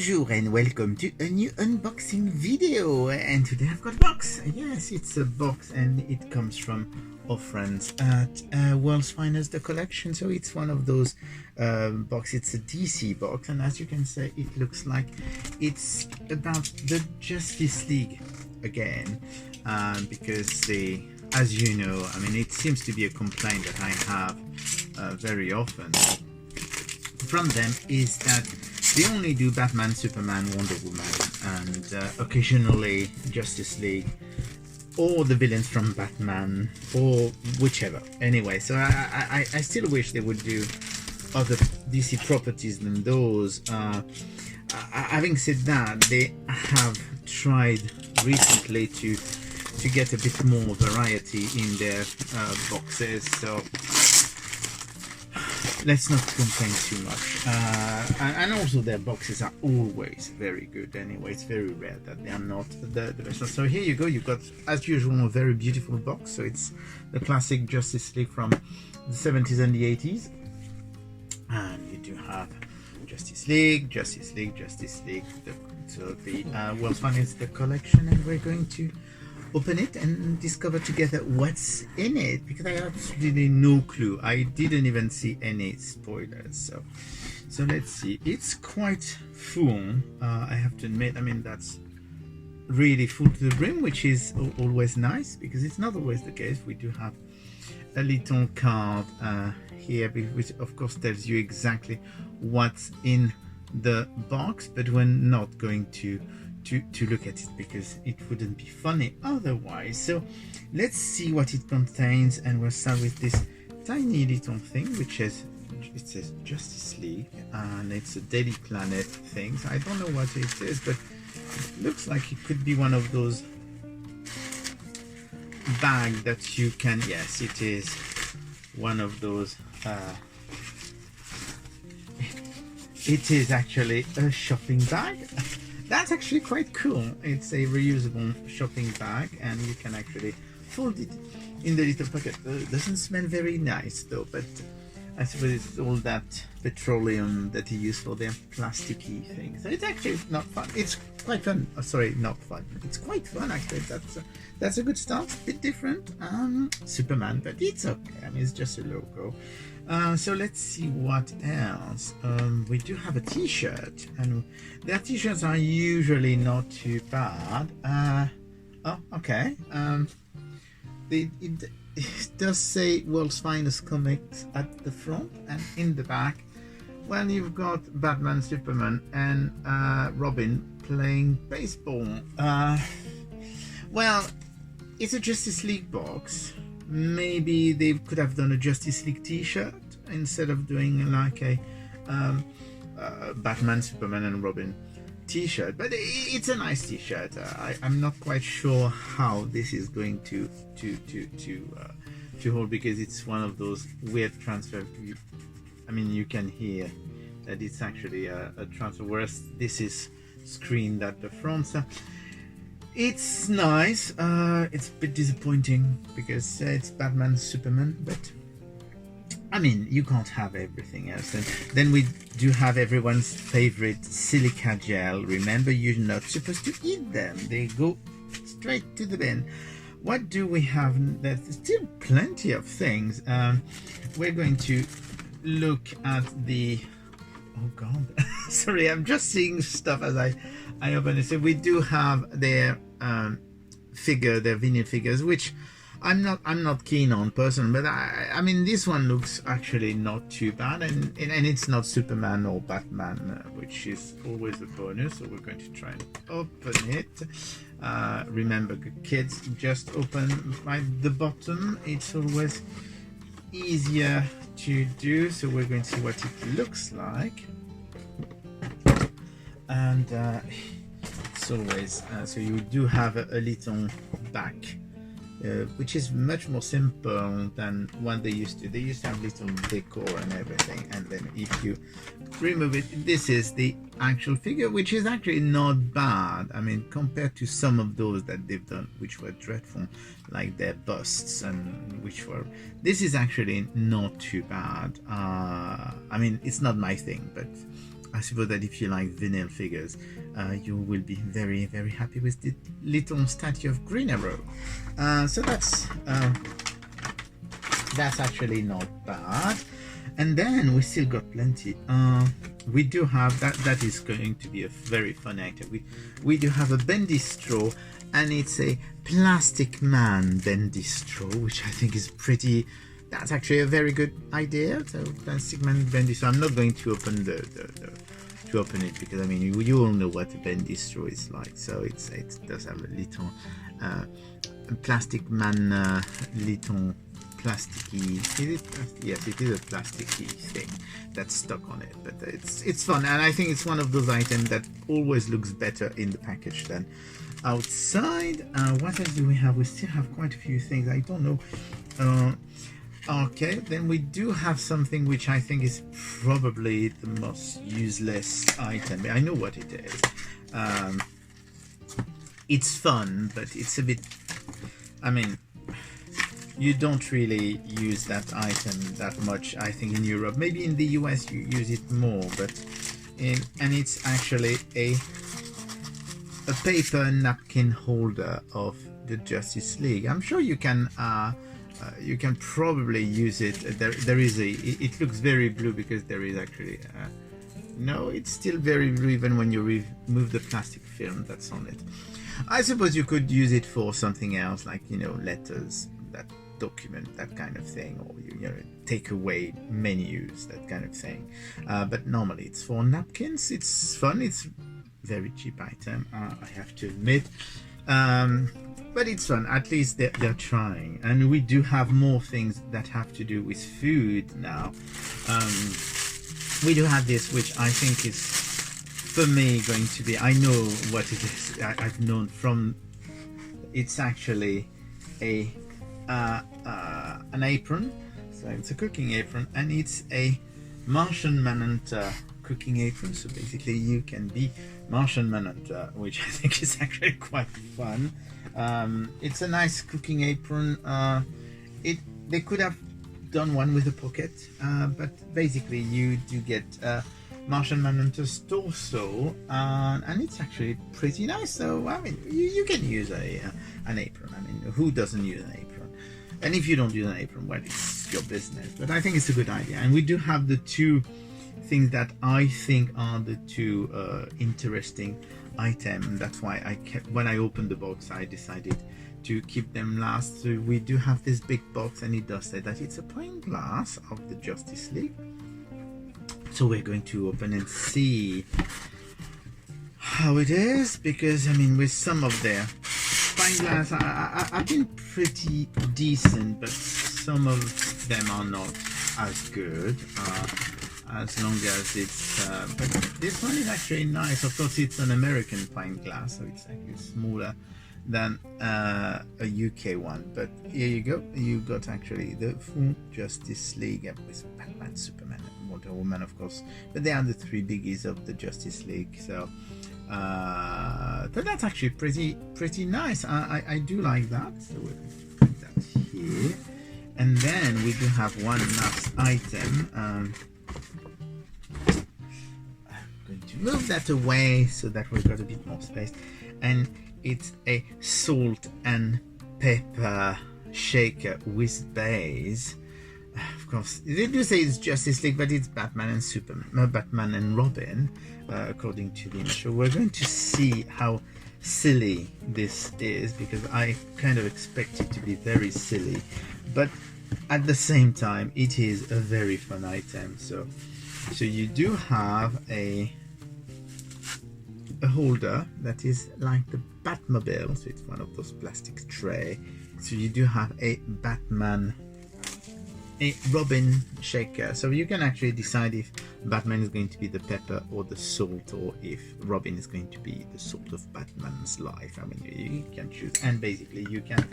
Bonjour and welcome to a new unboxing video, and today I've got a box. Yes, it's a box and it comes from our friends at World's Finest the collection. So it's one of those boxes. It's a DC box, and as you can see, it looks like it's about the Justice League again, because as you know, I mean, it seems to be a complaint that I have very often from them, is that they only do Batman, Superman, Wonder Woman, and occasionally Justice League, or the villains from Batman, or whichever. Anyway, so I still wish they would do other DC properties than those. Having said that, they have tried recently to get a bit more variety in their boxes, so let's not complain too much. And also their boxes are always very good anyway. It's very rare that they are not the best. So here you go, you've got, as usual, a very beautiful box. So it's the classic Justice League from the 70s and the 80s. And you do have Justice League, Justice League, Justice League. So the World's Finest the collection, and we're going to open it and discover together what's in it, because I have absolutely no clue. I didn't even see any spoilers, so let's see. It's quite full, I have to admit. I mean, that's really full to the brim, which is always nice, because it's not always the case. We do have a little card here, which of course tells you exactly what's in the box, but we're not going to look at it because it wouldn't be funny otherwise. So let's see what it contains, and we'll start with this tiny little thing which is, it says Justice League, and it's a Daily Planet thing. So I don't know what it is, but it looks like it could be one of those bags that you can, yes, it is one of those. It is actually a shopping bag. That's actually quite cool. It's a reusable shopping bag, and you can actually fold it in the little pocket. It doesn't smell very nice though, but I suppose it's all that petroleum that you use for their plasticky things. So it's actually not fun. It's quite fun. Oh, sorry, not fun. It's quite fun actually. That's a good start. A bit different. Superman, but it's okay. I mean, it's just a logo. So let's see what else. We do have a t-shirt, and their t-shirts are usually not too bad. Oh, okay. It does say World's Finest Comics at the front, and in the back, well, you've got Batman, Superman, and Robin playing baseball. Well, it's a Justice League box. Maybe they could have done a Justice League t-shirt instead of doing like a Batman, Superman, and Robin t-shirt. But it's a nice t-shirt. I'm not quite sure how this is going to hold, because it's one of those weird transfer. I mean, you can hear that it's actually a transfer, whereas this is screened at the front. So it's nice. It's a bit disappointing because it's Batman, Superman, but I mean, you can't have everything else. And then we do have everyone's favorite silica gel. Remember, you're not supposed to eat them. They go straight to the bin. What do we have? There's still plenty of things. We're going to look at the... Oh God, sorry, I'm just seeing stuff as I open it. So we do have their figure, their vinyl figures, which I'm not keen on personally, but I mean, this one looks actually not too bad, and it's not Superman or Batman, which is always a bonus. So we're going to try and open it. Remember, kids, just open by the bottom. It's always easier to do. So we're going to see what it looks like, and it's always so you do have a little back, which is much more simple than what they used to. They used to have little decor and everything, and then if you remove it, this is the actual figure, which is actually not bad. I mean, compared to some of those that they've done, which were dreadful, like their busts, and which were, this is actually not too bad. I mean, it's not my thing, but I suppose that if you like vinyl figures, you will be very, very happy with the little statue of Green Arrow. So that's actually not bad. And then we still got plenty. We do have that is going to be a very fun item. We do have a bendy straw, and it's a Plastic Man bendy straw, which I think is pretty. That's actually a very good idea. So Plastic Man bendy. So I'm not going to open to open it, because I mean you all know what a bendy straw is like. So it does have a little Plastic Man little plasticky. Yes, it is a plasticky thing that's stuck on it, but it's fun, and I think it's one of those items that always looks better in the package than outside. What else do we have? We still have quite a few things. I don't know. Okay, then we do have something which I think is probably the most useless item. I know what it is. It's fun, but it's a bit, I mean, you don't really use that item that much, I think, in Europe. Maybe in the US you use it more, but and it's actually a paper napkin holder of the Justice League. I'm sure you can probably use it. There is it looks very blue because there is actually no, it's still very blue even when you remove the plastic film that's on it. I suppose you could use it for something else, like, you know, letters that document that kind of thing, or you know, take away menus, that kind of thing. But normally it's for napkins. It's fun. It's very cheap item, I have to admit. But it's fun. At least they're trying. And we do have more things that have to do with food now. We do have this, which I think is, for me, going to be, I know what it is. I've known from, it's actually an apron. So it's a cooking apron, and it's a Martian Manhunter cooking apron. So basically you can be Martian Manhunter, which I think is actually quite fun. It's a nice cooking apron. They could have done one with a pocket, but basically you do get Martian Manhunter's torso, and it's actually pretty nice. So I mean, you can use an apron. I mean, who doesn't use an apron? And if you don't use an apron, well, it's your business. But I think it's a good idea. And we do have the two things that I think are the two interesting items. That's why when I opened the box, I decided to keep them last. So we do have this big box, and it does say that it's a pint glass of the Justice League. So we're going to open and see how it is, because I mean, with some of their pint glass, I've been pretty decent, but some of them are not as good. As long as it's, but this one is actually nice. Of course, it's an American pint glass, so it's actually smaller than a UK one. But here you go. You got actually the full Justice League with Batman, Superman, and Wonder Woman, of course. But they are the three biggies of the Justice League. So, but that's actually pretty nice. I do like that. So we'll put that here, and then we do have one last item. I'm going to move that away so that we've got a bit more space, and it's a salt and pepper shaker with base. Of course, they do say it's Justice League, but it's Batman and Superman, Batman and Robin, according to the intro. We're going to see how silly this is, because I kind of expect it to be very silly, but at the same time, it is a very fun item. So you do have a holder that is like the Batmobile, so it's one of those plastic tray. So you do have a Batman, a Robin shaker, so you can actually decide if Batman is going to be the pepper or the salt, or if Robin is going to be the salt of Batman's life. I mean, you can choose, and basically you can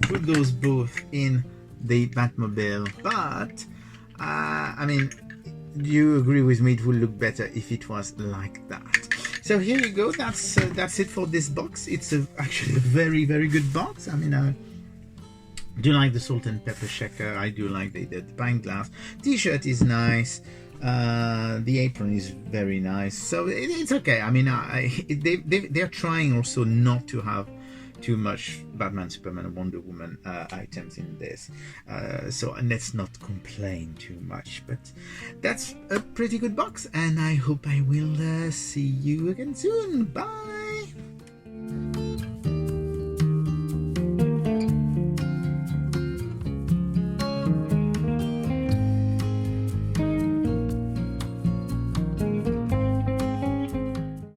put those both in the Batmobile. But I mean, do you agree with me? It would look better if it was like that. So here you go. That's it for this box. It's actually a very, very good box. I mean, I do like the salt and pepper shaker. I do like the pint glass. T-shirt is nice. The apron is very nice, so it's okay. I mean, they're trying also not to have too much Batman, Superman, and Wonder Woman items in this, so let's not complain too much. But that's a pretty good box, and I hope I will see you again soon. Bye.